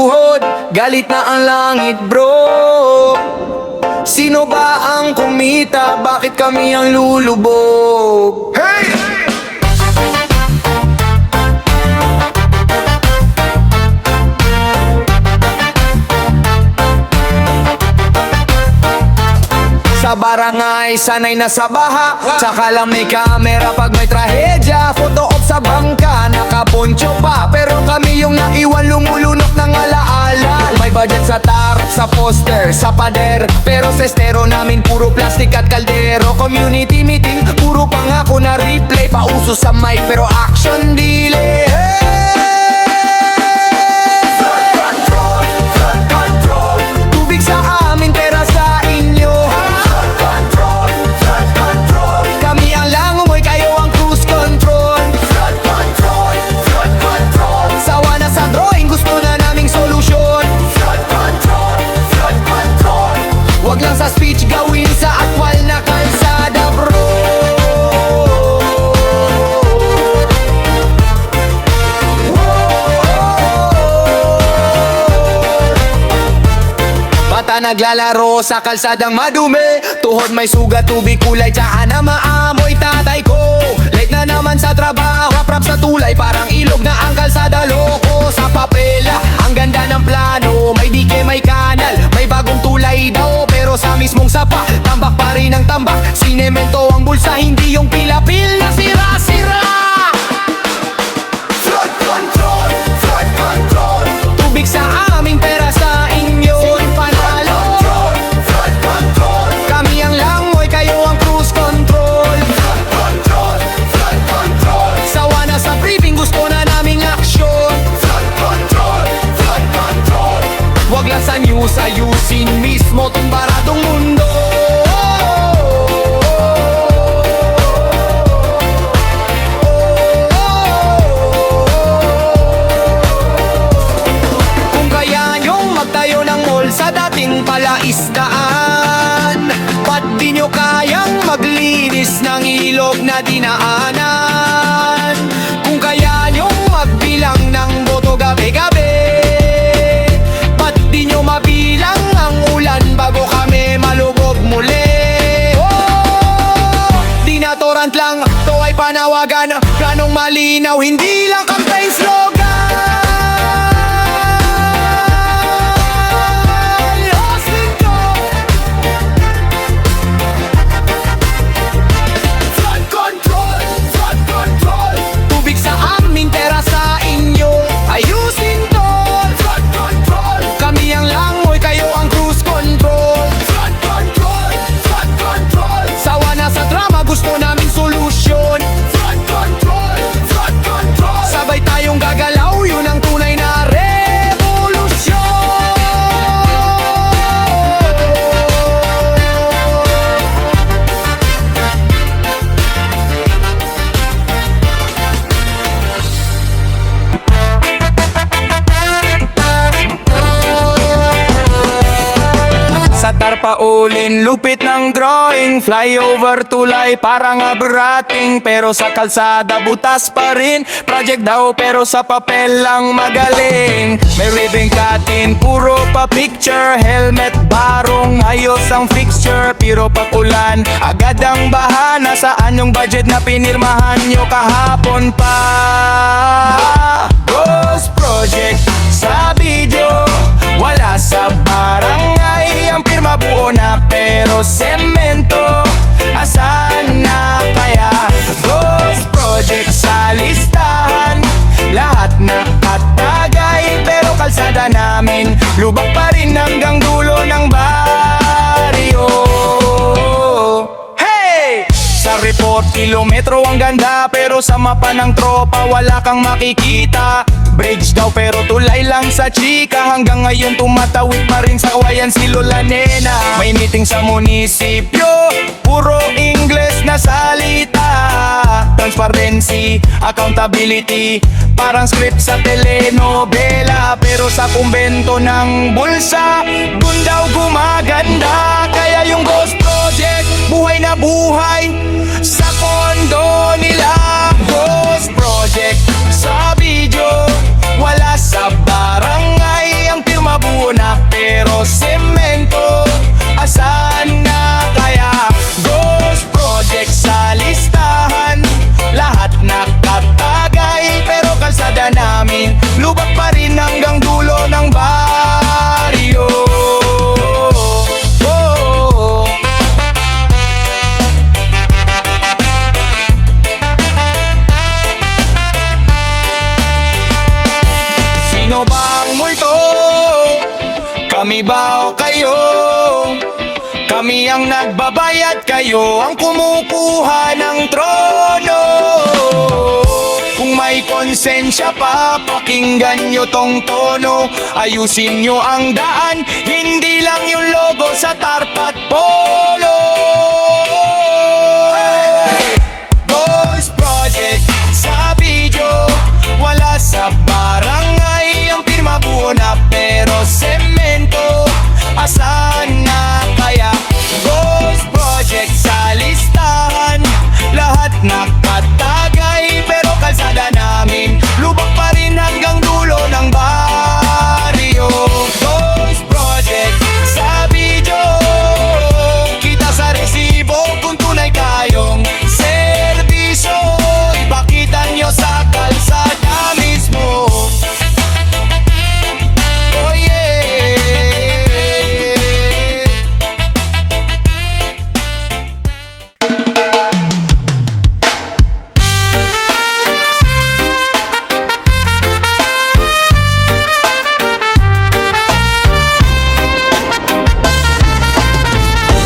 tuhod, galit na ang langit bro. Sino ba ang kumita? Bakit kami ang lulubog? Hey! Sa barangay, sanay na sa baha. Tsaka lang may camera pag may trahedya. Photo op sa bangka, nakaponcho pa. Pero kami yung naiwan lumulunok ng alaala. May budget sa tarp, sa poster, sa pader. Pero sa estero namin puro plastic at kaldero. Community meeting, puro pangako na replay. Pauso sa mic pero action delay. Tubig sa amin, pera sa inyo. Kami ang langomoy, kayo ang cruise control. Sawa na sa drawing, gusto na naming solusyon. Wag lang sa speech, gawin sa aktwal na kalsada bro. Bata naglalaro sa kalsadang madumi. Tuhod may sugat, tubig kulay, tsaka na maamoy tatay ko. Late na naman sa trabaho, rap sa tulay. Parang ilog na ang kalsada, loko sa papela. Ang ganda ng plano, may dike, may kanal. May bagong tulay daw, pero sa mismong sapa tambak pa rin ang tambak. Sinemento ang bulsa, hindi yung pilapil na sira-sira. Flood control, flood control. Tubig sa aming, pera sa inyo. Panalo, flood control. Kami ang langoy, kayo ang cruise control. Flood control, flood control. Sawa na sa briefing, gusto na naming aksyon. Flood control, flood control. Wag lang sa news, ayusin mismo tong baradong mundo. Kung kaya nyong magtayo ng mall sa dating palaisdaan, ba't di nyo kayang maglinis ng ilog na dinaanan? Kung kaya nyong magbilang ng boto gabi-gabi, ba't di nyo mabilang ang ulan bago kami malubog muli? Oh, di na torrent lang, to ay panawagan. Ganong malinaw, hindi lang campaign slogan. Hosting ko. Flood control, flood control. Tubig sa amin, pera sa inyo. Ayusin to. Flood control. Kami ang langoy, kayo ang cruise control. Flood control, flood control. Sawa na sa drama, gusto namin solusyon. Flood control, flood control. Sabay tayong gagalaw, yun ang tunay na revolusyon. Sa tarpaulin, lupit ng drawing. Flyover tulay, parang abrating. Pero sa kalsada, butas pa rin. Project daw, pero sa papel lang magaling. May ribbon cutting, puro pa picture. Helmet, barong, ayos ang fixture. Pero pag ulan, agad ang bahana. Saan yung budget na pinirmahan nyo kahapon pa? Ghost Project sa video, wala sa barangay. Ang pirma buo na pero semento, asan na kaya? Ghost Project sa listahan, lahat nakatagay. Pero kalsada namin, lubak pa rin hanggang dulo ng baryo. Hey! Sa report, kilometro ang ganda. Pero sa mapa ng tropa, wala kang makikita. Bridge daw pero tulay lang sa chika. Hanggang ngayon tumatawid pa rin sa kawayan si Lola Nena. May meeting sa munisipyo, puro English na salita. Transparency, accountability, parang script sa telenovela. Pero sa kumbento ng bulsa, dun daw gumaganda. Kaya yung Ghost Project, buhay na buhay sa kondo nila. Ghost Project sa video, wala sa barangay. Ang Kami ba o kayo? Kami ang nagbabayad, kayo ang kumukuha ng trono. Kung may konsensya pa, pakinggan nyo tong tono. Ayusin nyo ang daan, hindi lang yung logo sa tarpat polo. Boys Project sa video, wala sa barangay. Ang pirma buo na pero semento, asan na kaya? Boys Project sa listahan, lahat nakatagay, pero kalsada namin lubak pa rin hanggang dulo ng baryo. Boys Project sa video, kita sa resibo kung tunay kayong serbisyo. Ipakita nyo sa kalsada mismo. Oh yeah.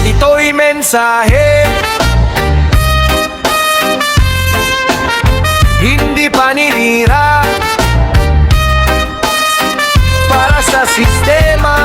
Ito'y mensahe, hindi paninira, para sa sistema.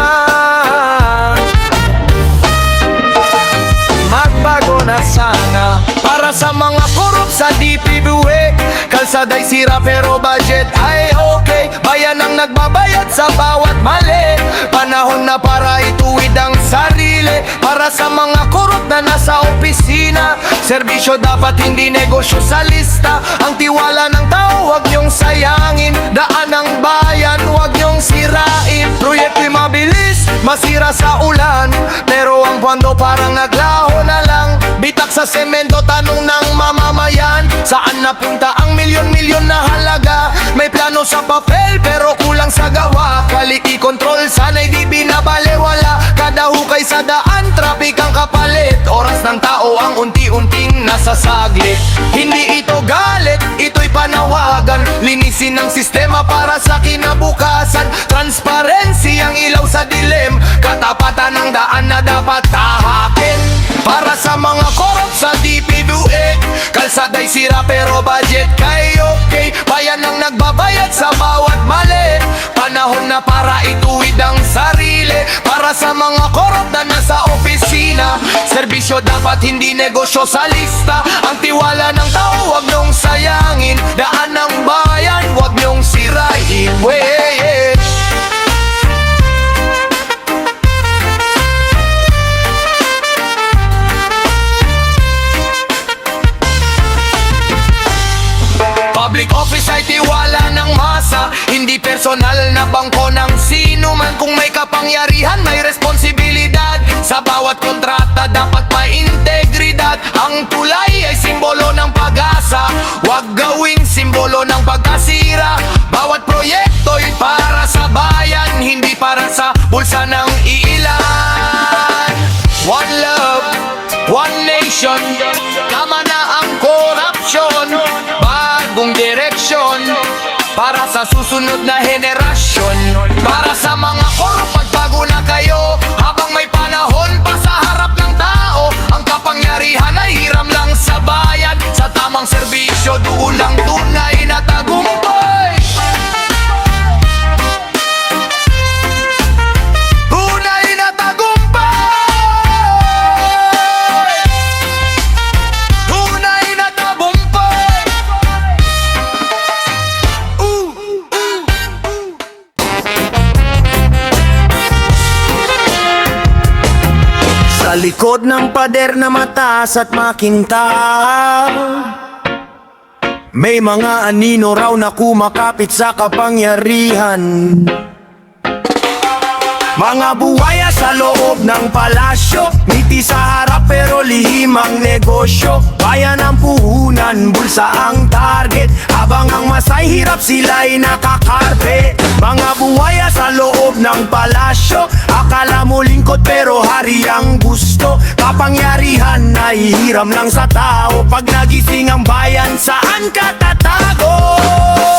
Magbago na sana, para sa mga korop sa DPWE. Kalsada'y sira pero budget ay okay. Bayan ang nagbabayad sa bawat mali. Panahon na para ituwid ang sarili, para sa mga korop na nasa opisina. Serbisyo dapat hindi negosyo sa lista. Ang tiwala ng tao huwag niyong sayangin. Daan ng bayan huwag niyong sirain. Proyekto'y mabilis, masira sa ulan, pero ang pondo parang naglaho na lang. Bitak sa semento, tanong ng mamamayan, saan napunta ang milyon-milyon na halaga? May plano sa papel pero kulang sa gawa. Quality control sana'y di binabalewala. Kada hukay sa daan, traffic ang kapalit. Oras ng tao ang unti-unting nasasaglit. Hindi ito galit, ito'y panawagan. Linisin ang sistema para sa kinabukasan. Transparency ang ilaw sa dilim. Katapatan ng daan na dapat tahakin. Para sa mga korop sa DPWE, kalsada'y sira pero budget kay okay. Bayan ang nagbabayad sa bawat mali. Panahon na para ituwid ang sarili. Para sa mga korop na nasa opisina, serbisyo dapat hindi negosyo sa lista. Ang tiwala ng tao huwag niyong sayangin. Daan ng bayan huwag niyong sirain. Wait. Public office ay tiwala ng masa, hindi personal na bangko ng sino man. Kung may kapangyarihan, may responsibilidad. Sa bawat kontrata dapat may integridad. Ang tulay ay simbolo ng pag-asa, huwag gawing simbolo ng pagkasira. Bawat proyekto'y para sa bayan, hindi para sa bulsa ng iilan. One love, one nation, tama na ang korupsyon. Bagong direksyon para sa susunod na henerasyon. Para sa mga korop, pagbago na kayo. Habang may panahon pa sa harap ng tao, ang kapangyarihan ay hiram lang sa bayan. Sa tamang serbisyo, doon lang tunay na tagumpay. Tunay na tagumpay. Tunay na tagumpay. Sa likod ng pader na mataas at makintab, may mga anino raw na kumakapit sa kapangyarihan. Mga buwaya sa loob ng palasyo, ngiti sa harap pero lihim ang negosyo. Bayan ang puhunan, bulsa ang target, habang ang masay hirap sila'y nakakarpet. Mga buwaya sa loob ng palasyo, akala mo lingkod pero hari ang gusto. Kapangyarihan ay hiram lang sa tao, pag nagising ang bayan saan ka tatago?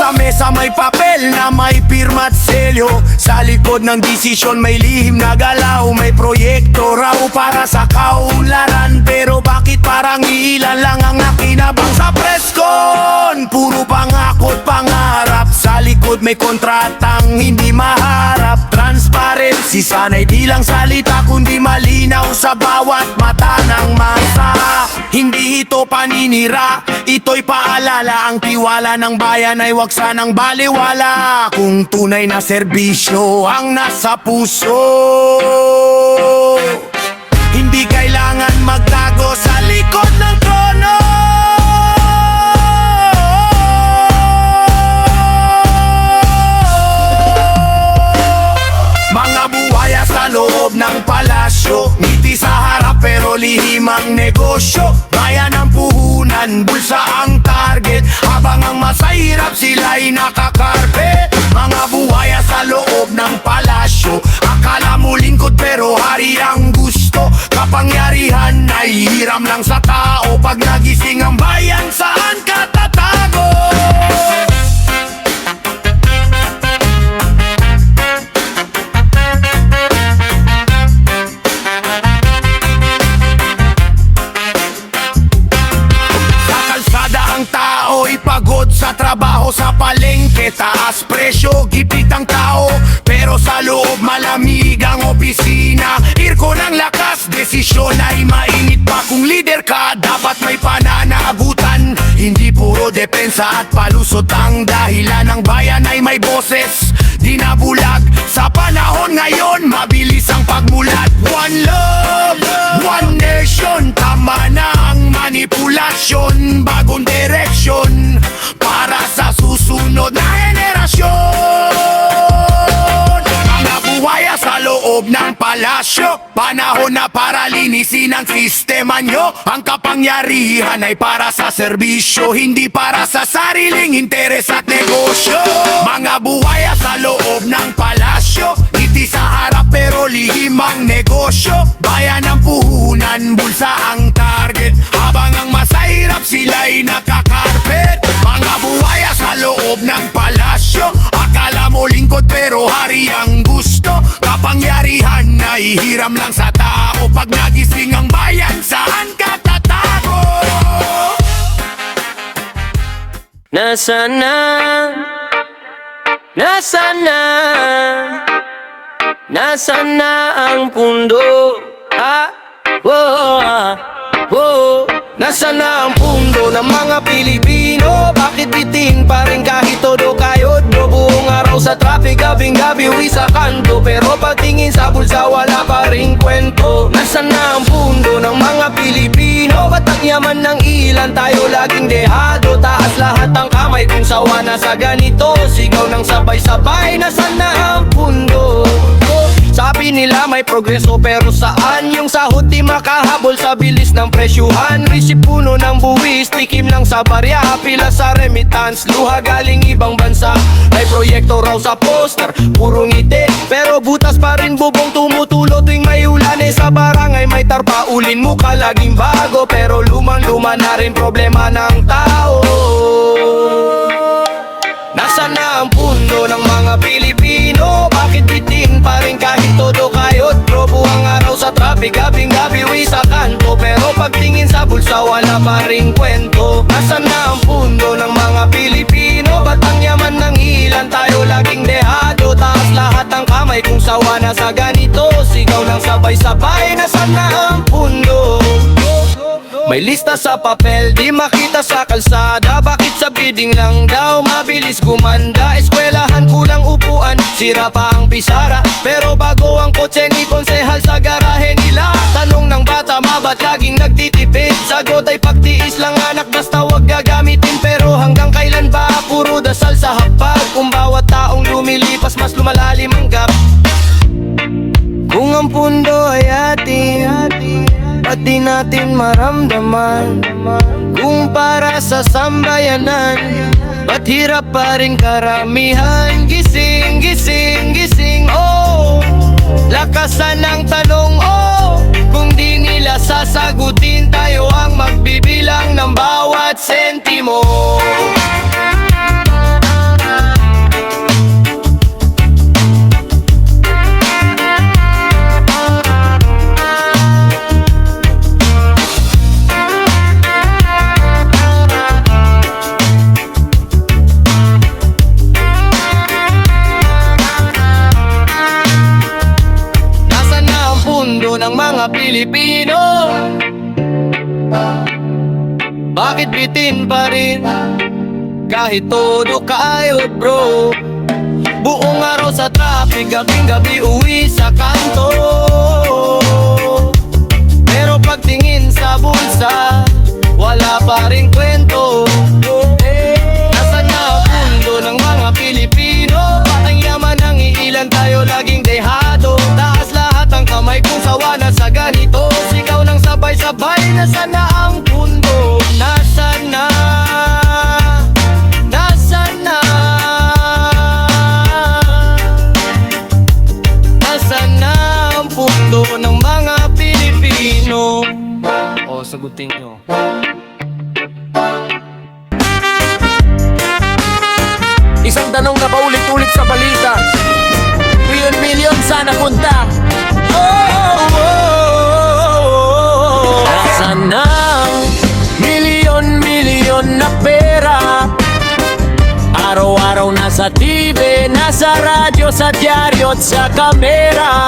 Sa mesa may papel na may pirma at Aurelio. Sa likod ng desisyon may lihim na galaw, may proyekto raw para sa kaunlaran. Pero bakit parang ilan lang ang nakinabang sa preskon? Puro pangako't pangarap, sa likod may kontratang hindi maharap. Transparency, sana'y di lang salita kundi malinaw sa bawat mata ng masa. Hindi ito paninira, ito'y paalala. Ang tiwala ng bayan ay wag sanang baliwala, kung tunay na serbisyo ang nasa puso. Hindi kailangan magtago sa likod ng trono. Mga buhaya sa loob ng palasyo, ngiti sa harap pero lihim ang negosyo. Bayan ang puhunan, bulsa ang target, habang ang masahirap sila'y nakakarpet. Mga buhaya sa loob ng palasyo, akala mo lingkod pero hari ang gusto. Kapangyarihan ay hiram lang sa tao, pag nagising ang bayan saan ka tatago? Pagod sa trabaho, sa palengke, taas presyo, gipit ang tao. Pero sa loob malamig ang opisina, irko ng lakas, desisyon ay mainit pa. Kung leader ka, dapat may pananagutan, hindi puro depensa at palusot ang dahilan. Ang bayan ay may boses, di na bulag. Sa panahon ngayon, mabilis ang pagmulat. One love, one nation, tama na ang manipulasyon. Bagong direksyon para sa susunod na henerasyon. Mga buhaya sa loob ng palasyo, panahon na para linisin ang sistema nyo. Ang kapangyarihan ay para sa serbisyo, hindi para sa sariling interes at negosyo. Mga buhaya sa loob ng palasyo, ngiti sa harap pero lihim ang negosyo. Bayan ang puhunan, bulsa ang target, habang ang masahirap sila'y nakakarpet. Mga buhaya sa loob ng palasyo, akala mo lingkod pero hari ang gusto. Kapangyarihan ay hiram lang sa tao, pag nagising ang bayan saan ka tatago? Nasaan na? Nasaan na? Nasaan na ang pundo? Nasaan na ang pundo ng mga Pilipino? Bakit bitin pa rin kahit todo kayod? Buong araw sa traffic, gabing-gabi uwi sa kanto, pero pagtingin sa bulsa wala pa rin kwento. Nasaan na ang pundo ng mga Pilipino? Ba't ang yaman ng ilan, tayo laging dehado? Taas lahat ang kamay kung sawa na sa ganito, sigaw ng sabay-sabay. Nasaan na ang pundo? Sabi nila may progreso pero saan? Yung sahod di makahabol sa bilis ng presyuhan. Risip puno ng buwis, tikim lang sa barya, pila sa remittance, luha galing ibang bansa. May proyekto raw sa poster, puro ngiti, pero butas pa rin bubong tumutulo tuwing may ulan. Sa barangay may tarpa, ulin mo ka laging bago, pero lumang-luma na rin problema ng tao. Nasaan na ang pundo ng mga Pilipino? Bakit bitin pa rin kahit todo kayod? Bro, buwang araw sa traffic, gabing-gabi uwi sa kanto, pero pagtingin sa bulsa wala pa rin kwento. Nasaan na ang pundo ng mga Pilipino? Ba't ang yaman ng ilan, tayo laging dehado? Taas lahat ang kamay kung sawa na sa ganito, sigaw ng sabay-sabay. Nasaan na ang pundo? May lista sa papel, di makita sa kalsada. Bakit sa bidding lang daw mabilis gumanda? Eskwelahan kulang upuan, sira pa ang pisara, pero bago ang kotse ni konsehal sa garahe nila. Tanong ng bata, ba't laging nagtitipid? Sagot ay pagtiis lang anak, basta wag gagamitin. Pero hanggang kailan ba puro dasal sa hapag? Kung bawat taong lumilipas mas lumalalim ang gap. Kung ang pundo ay atin, ba't di natin maramdaman? Kung para sa sambayanan, ba't hirap pa rin karamihan? Gising, gising, gising, oh, lakasan ng tanong, oh. Kung di nila sasagutin, tayo ang magbibilang ng bawat sentimo. mga Pilipino? Bakit bitin pa rin kahit todo kayod bro? Buong araw sa traffic, gabing gabi uwi sa kanto. Pero pagtingin sa bulsa, wala pa rin kwento. Nasaan na ang pundo ng mga Pilipino? Patang yaman ang iilan, tayo laging dehado. Taas lahat ang kamay kung sawa na sa ganito. Sigaw ng sabay-sabay, nasaan na ang pundo? Nasaan na? Nasaan na? Nasaan na ang pundo ng mga Pilipino? O, sagutin nyo. Isang tanong na paulit-ulit sa balita, milyon-milyon sana punta. Nasaan na ang milyon-milyon na pera? Araw-araw nasa TV, nasa radyo, sa dyaryo at sa kamera.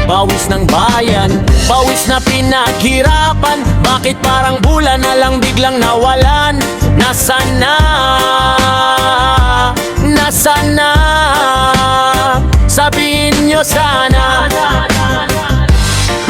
Pawis ng bayan, pawis na pinaghirapan. Bakit parang bulan na lang biglang nawalan? Nasaan na? Nasaan na? Sabihin nyo sana.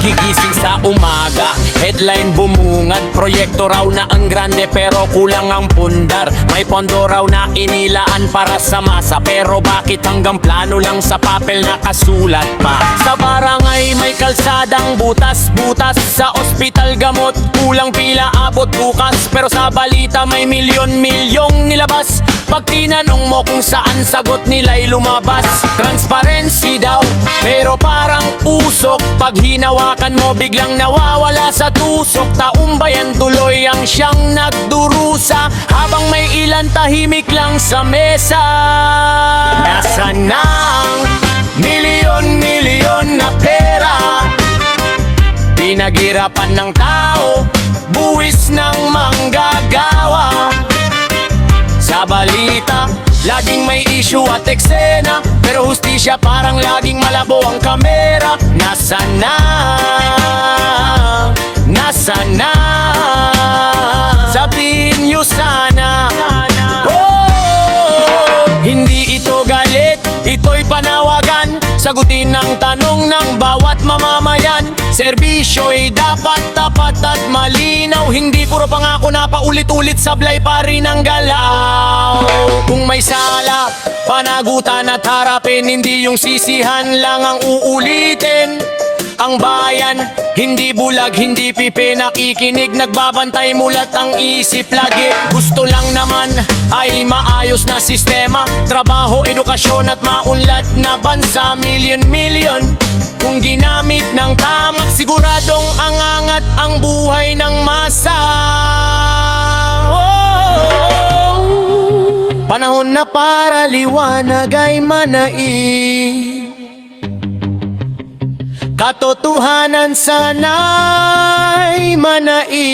Gigising sa umaga, headline bumungad, proyekto raw na ang grande pero kulang ang pundar. May pondo raw na inilaan para sa masa, pero bakit hanggang plano lang sa papel nakasulat pa? Sa barangay may kalsadang butas-butas, sa ospital gamot kulang pila abot bukas. Pero sa balita may milyon-milyong nilabas. Pag tinanong mo kung saan, sagot nila'y lumabas. Transparency daw, pero parang usok. Pag hinawakan mo biglang nawawala sa tusok. Taumbayan tuloy ang siyang nagdurusa, habang may ilan tahimik lang sa mesa. Nasaan na ang milyon-milyon na pera? Pinaghirapan ng tao, buwis ng manggagawa. Sa balita, laging may issue at eksena, pero hustisya parang laging malabo ang kamera. Nasaan na? Nasaan na? Sabihin nyo sana. Hindi ito galit, ito'y panawagan. Sagutin ang tanong ng bawat mamamayan. Serbisyo'y dapat tapat at malinaw. Hindi puro pangako na paulit-ulit, sablay pa rin ang galaw. Kung may sala, panagutan at harapin. Hindi yung sisihan lang ang uulitin. Ang bayan, hindi bulag, hindi pipi, nakikinig, nagbabantay, mulat ang isip lagi. Gusto lang naman ay maayos na sistema, trabaho, edukasyon at maunlad na bansa. Milyon-milyon kung ginamit ng tama, siguradong angangat ang buhay ng masa. Panahon na para liwanag ay manai, katotohanan sana'y manai.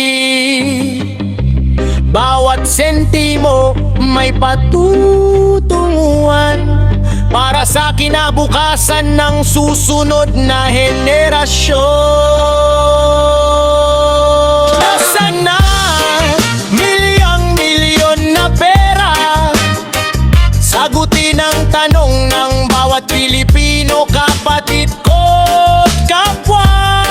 Bawat sentimo may patutunguhan para sa kinabukasan ng susunod na henerasyon. Nasaan na milyong-milyon na pera? Sagutin ang tanong ng bawat Pilipino, kapatid ko't kapwa.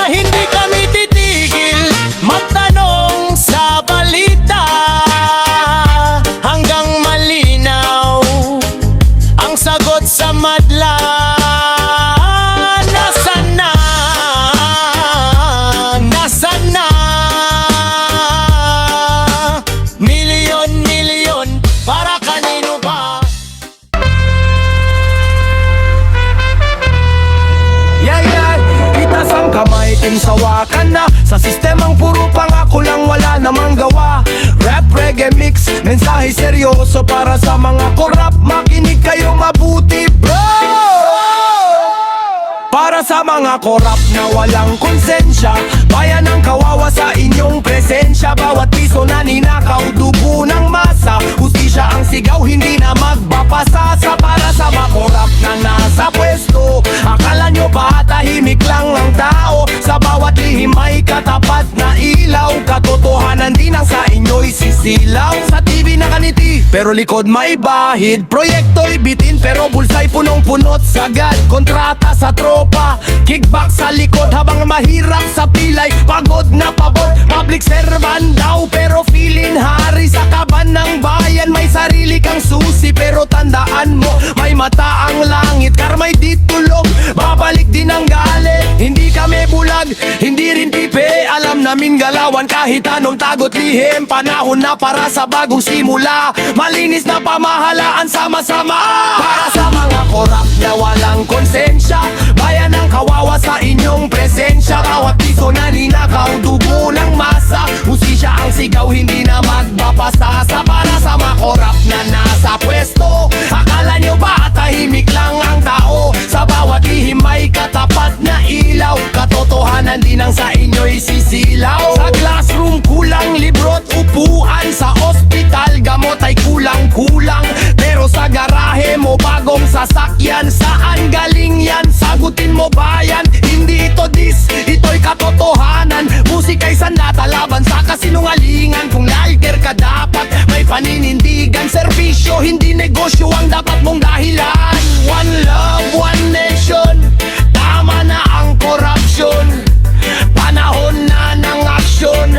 Hindi kami titigil magtanong sa balita hanggang malinaw ang sagot sa madla. Nasaan na? Nasaan na? Milyon-milyon para kanino ba? Itaas ang kamay, tinsawakan na sa sistemang puro pangako lang, wala namang gawa. Rap, reggae mix, mensahe seryoso para sa mga korap. Makinig kayo mabuti bro, para sa mga korap na walang konsensya. Bayan ang kawawa sa inyong presensya. Bawat piso na ninakaw, dugo ng masa. Hustisya ang sigaw, hindi na magbapasasa. Para sa mga korap na nasa pwesto, akala nyo ba tahimik lang ang tao? Sa bawat sisilaw. Sa TV nakaniti, pero likod may bahid. Proyekto'y bitin, pero bulsa'y punong-punot sagad. Kontrata sa tropa, kickback sa likod. Habang mahirap sa pilay, pagod na pagod. Public servant daw, pero feeling hari. Sa kaban ng bayan, may sarili kang susi. Pero tandaan mo, may mata ang langit. Karma'y di tulog, babalik din ang galit. Hindi kami bulag, hindi rin pipe. Alam namin galawan kahit anong tagot lihim. Panahon na para sa bagong simula. Malinis na pamahalaan, sama-sama. Para sa mga korap na walang konsensya, bayan ang kawawa sa inyong presensya. Bawat piso na ninakaw, dugo ng masa. Husisya ang sigaw, hindi na magbapasasa. Para sa mga korap na nasa pwesto, akala nyo ba tahimik lang ang tao? Sa bawat lihim may katapat na ilaw. Katotohanan din ang sa inyo'y sisilaw. Sa classroom kulang libro't upuan. Sa ospital gamot ay kulang-kulang. Pero sa garahe mo bagong sasakyan. Saan galing yan? Sagutin mo bayan. Hindi ito dis, ito'y katotohanan. Musika'y sandata laban sa kasinungalingan. Kung lighter ka dapat may paninindigan. Serbisyo hindi negosyo ang dapat mong dahilan. One love, one nation. Tama na ang korupsyon. Panahon na ng aksyon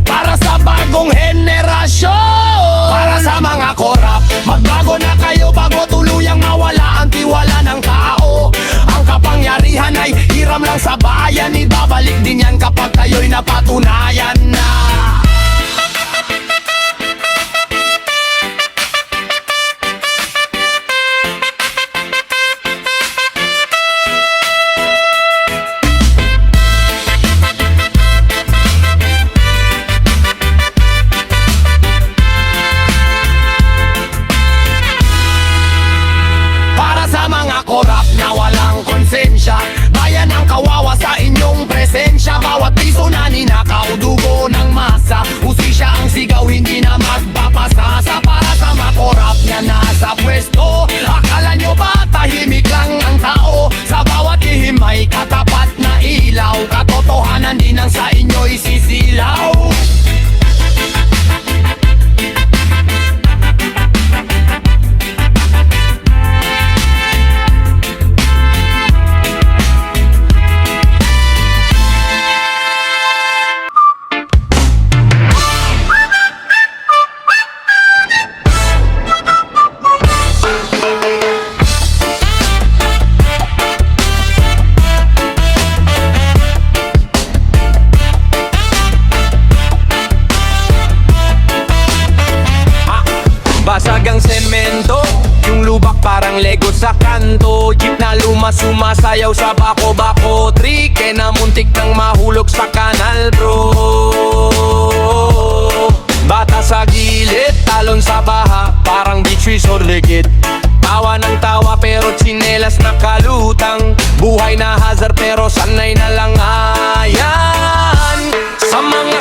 para sa bagong henerasyon. Para sa mga korap, magbago na kayo bago tuluyang mawala ang tiwala ng tao. Ang kapangyarihan ay hiram lang sa bayan. Ibabalik din yan kapag kayo'y napatunayan na. Korap na walang konsensya, bayan ang kawawa sa inyong presensya. Bawat piso na ninakaw, dugo ng masa. Husisya ang sigaw, hindi na magbapasasa. Para sa mga korap na nasa pwesto, akala nyo ba tahimik lang ang tao? Sa bawat lihim may katapat na ilaw. Katotohanan din ang sa inyo'y sisilaw. Basag ang semento, yung lubak parang Lego sa kanto. Jeep na luma sumasayaw sa bako-bako. Trick na muntik nang mahulog sa kanal bro. Bata sa gilid, talon sa baha, parang beach resort ligid. Tawa ng tawa pero tsinelas nakalutang. Buhay na hazard pero sanay na lang ayan. Sa mga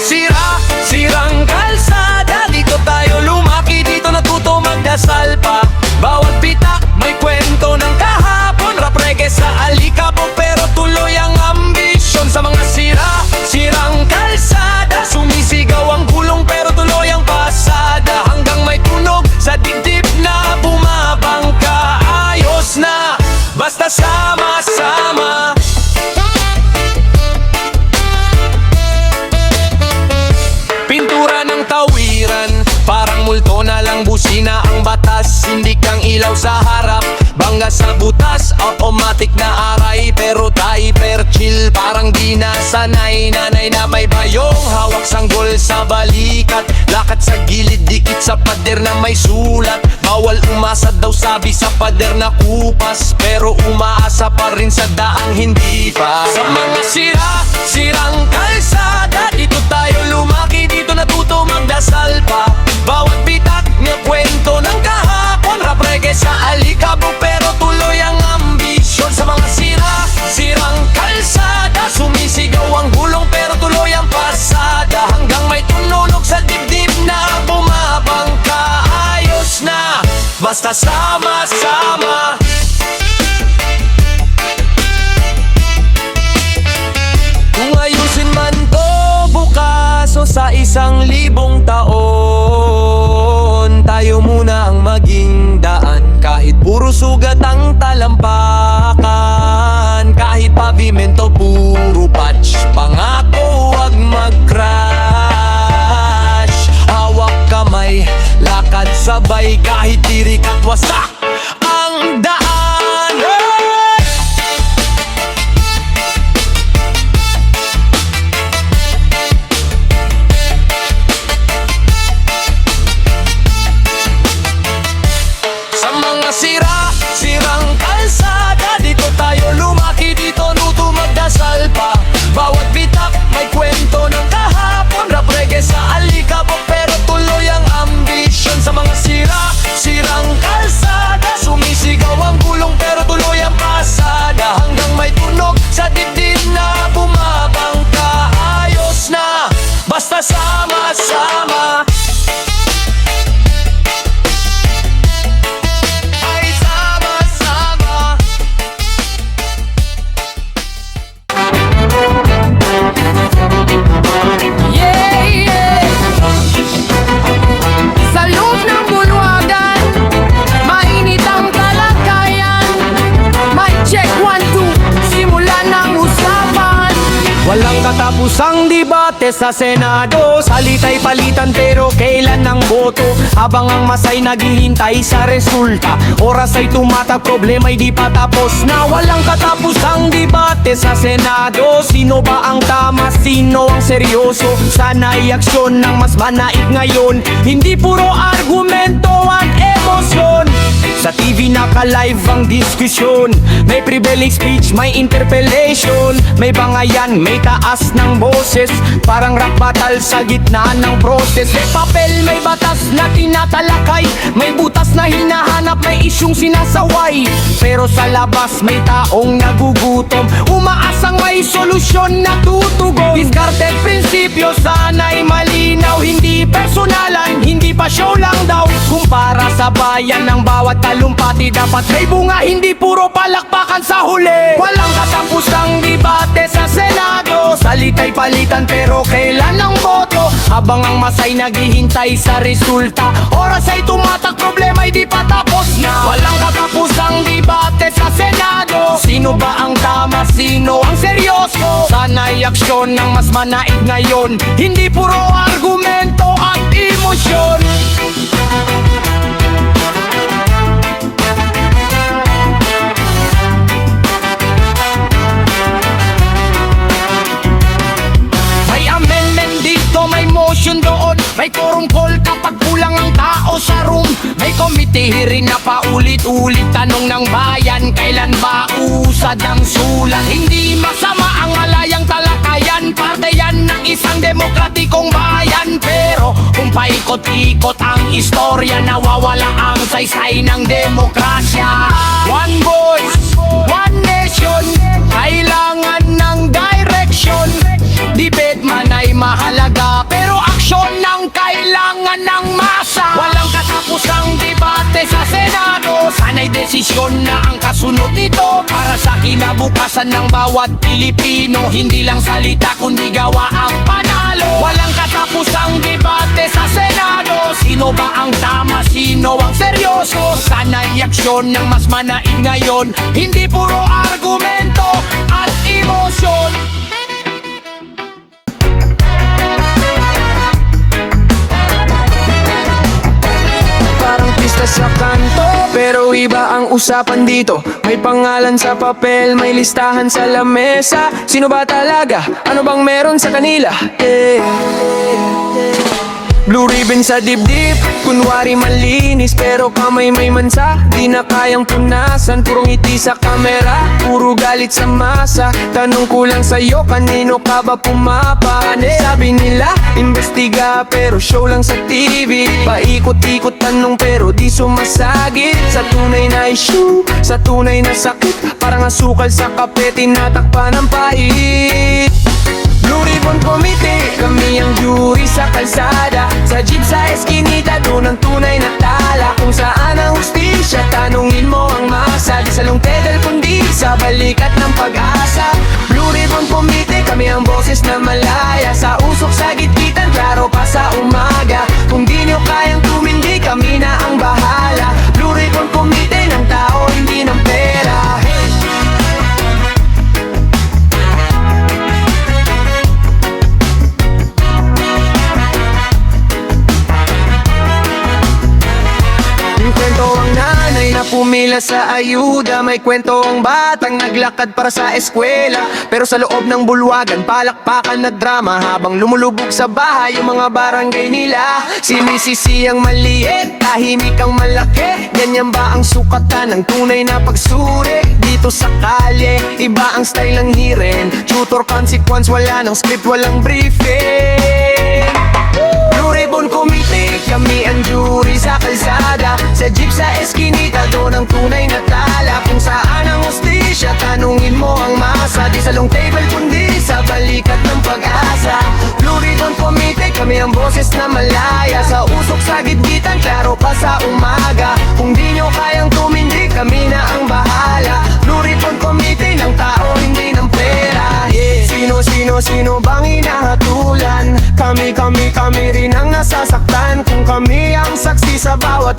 sirang kalsada, dito tayo lumaki, dito natuto magdasal pa. Bawat pitak may kwento ng kahapon. Rap reggae sa alikabok pero tuloy ang ambisyon. Sa mga sirang kalsada, sumisigaw ang gulong pero tuloy ang pasada. Hanggang may tunog sa dibdib na bumabangka. Ayos na, basta sama-sama. Pintura ng tawiran, parang multo na lang busina ang batas. Hindi kang ilaw sa harap, bangga sa butas. Automatic na aray pero typer chill. Parang di nasanay, nanay na may bayong. Hawak sanggol sa balikat, lakad sa gilid, dikit sa pader na may sulat. Bawal umasa daw sabi sa pader na kupas, pero umaasa pa rin sa daang hindi pa. Sa mga sirang kalsada, dito tayo lumaki, dito natuto magdasal pa. Bawat bitak niya kwento ng kahapon. Rap reggae sa alikabok pero tuloy ang ambisyon. Sa mga sirang kalsada, sumisigaw ang gulong pero tuloy ang pasada. Hanggang may tununog sa dibdib na bumabangka. Ayos na, basta sama-sama. Kung ayusin man to bukas o sa 1,000 taon, Lakad sabay kahit tirik at wasak ang daan. Sa mga sirang kalsada, dito tayo lumaki, dito nuto magdasal pa. Bawat bitak may kwento ng kahapon, rap reggae sa alikabok pero tuloy ang ambisyon. Sa mga sirang kalsada, sumisigaw ang gulong pero tuloy ang pasada. Hanggang may tunog sa dibdib na bumabangka, ayos na basta sama-sama. Ay sama-sama. Sa loob ng bulwagan, mainit ang talakayan. Mic check 1, 2, simulan ng usapan. Walang katapusang debate sa Senado, salita'y palitan pero kailan ng boto. Habang ang masay naghihintay sa resulta, oras ay tumatag, problema'y di pa tapos na. Walang katapusang debate sa Senado, sino ba ang tama, sino ang seryoso? Sana'y aksyon ng mas manaig ngayon, hindi puro argumento at emosyon. Sa TV naka-live ang diskusyon, may prevailing speech, may interpellation, may bangayan, may taas ng boses, parang rap battle sa gitna ng proses. May papel, may batas na tinatalakay, may butas na hinahanap, may isyong sinasaway. Pero sa labas may taong nagugutom, umaasang may solusyon na tutugon. Discarded prinsipyo, sana'y malinaw, hindi personalan, hindi pa show lang daw. Kumpara sa bayan ng bawat talumpati, dapat may bunga, hindi puro palakpakan sa huli. Walang katapusang debate sa Senado, salita'y palitan pero kailan ang boto. Habang ang masay naghihintay sa resulta, oras ay tumatak, problema'y di pa tapos na. Walang katapusang debate sa Senado, sino ba ang tama, sino ang seryoso? Sana'y aksyon ng mas manaig ngayon, hindi puro argumento at emosyon. May amendment dito, may motion doon, may quorum call kapag kulang ang tao sa room. May committee hearing na paulit-ulit, tanong ng bayan, kailan ba usad ang sulat? Hindi masama ang malayang talakayan, parte yan ng isang demokratikong bayan. Pero kung paikot-ikot ang istorya, nawawala ang saysay ng demokrasya. One voice, one nation, kailangan ng direction. Debate man ay mahalaga, pero aksyon ang kailangan ng masa. Walang katapusang debate sa Senado, sana'y desisyon na ang kasunod nito, para sa kinabukasan ng bawat Pilipino. Hindi lang salita kundi gawa ang panalo. Walang katapusang debate sa Senado, sino ba ang tama, sino ang seryoso? Sana'y aksyon ng mas manaig ngayon, hindi puro argumento at emosyon. Parang pista sa kanto, pero iba ang usapan dito. May pangalan sa papel, may listahan sa lamesa. Sino ba talaga? Ano bang meron sa kanila? Blue ribbon sa dibdib, kunwari malinis pero kamay may mansa. Di na kayang punasan, puro ngiti sa kamera, puro galit sa masa. Tanong ko lang sa'yo, kanino ka ba pumapane? Sabi nila, investiga pero show lang sa TV. Paikot-ikot tanong pero di sumasagit sa tunay na issue, sa tunay na sakit. Parang asukal sa kape, tinatakpan ng pait. Blue Ribbon Committee, kami ang jury sa kalsada. Sa jeep sa eskinita, doon ang tunay na tala. Kung saan ang hustisya, tanungin mo ang masa. Di sa lungtedel kundi sa balikat ng pag-asa. Blue Ribbon Committee, kami ang boses na malaya. Sa usok sa gitgitan, klaro pa sa umaga. Kung di nyo kayang tumindi, kami na ang bahala. Blue Ribbon Committee, ng tao, hindi ng pera. pumila sa ayuda. May kwento ang batang naglakad para sa eskwela, pero sa loob ng bulwagan, palakpakan na drama. Habang lumulubog sa bahay yung mga barangay nila, sinisisi ang maliit, tahimik ang malaki. Ganyan ba ang sukatan ng tunay na pagsuri? Dito sa kalye, iba ang style ng hiren. Tutor consequence, wala ng script, walang briefing. Blue Ribbon Committee, kami ang jury sa kalsada. Sa jeep sa eskinita, doon ang tunay na tala. Kung saan ang hustisya, tanungin mo ang masa. Di sa long table kundi sa balikat ng pag-asa. Blue Ribbon Committee, kami ang boses na malaya. Sa usok sa gitgitan, klaro pa sa umaga. Kung di nyo kayang tumindig, kami na ang bahala. Blue Ribbon Committee, ng tao, hindi ng pera. Sino bang hinahatulan? Kami rin ang nasasaktan. Kung kami ang saksi sa bawat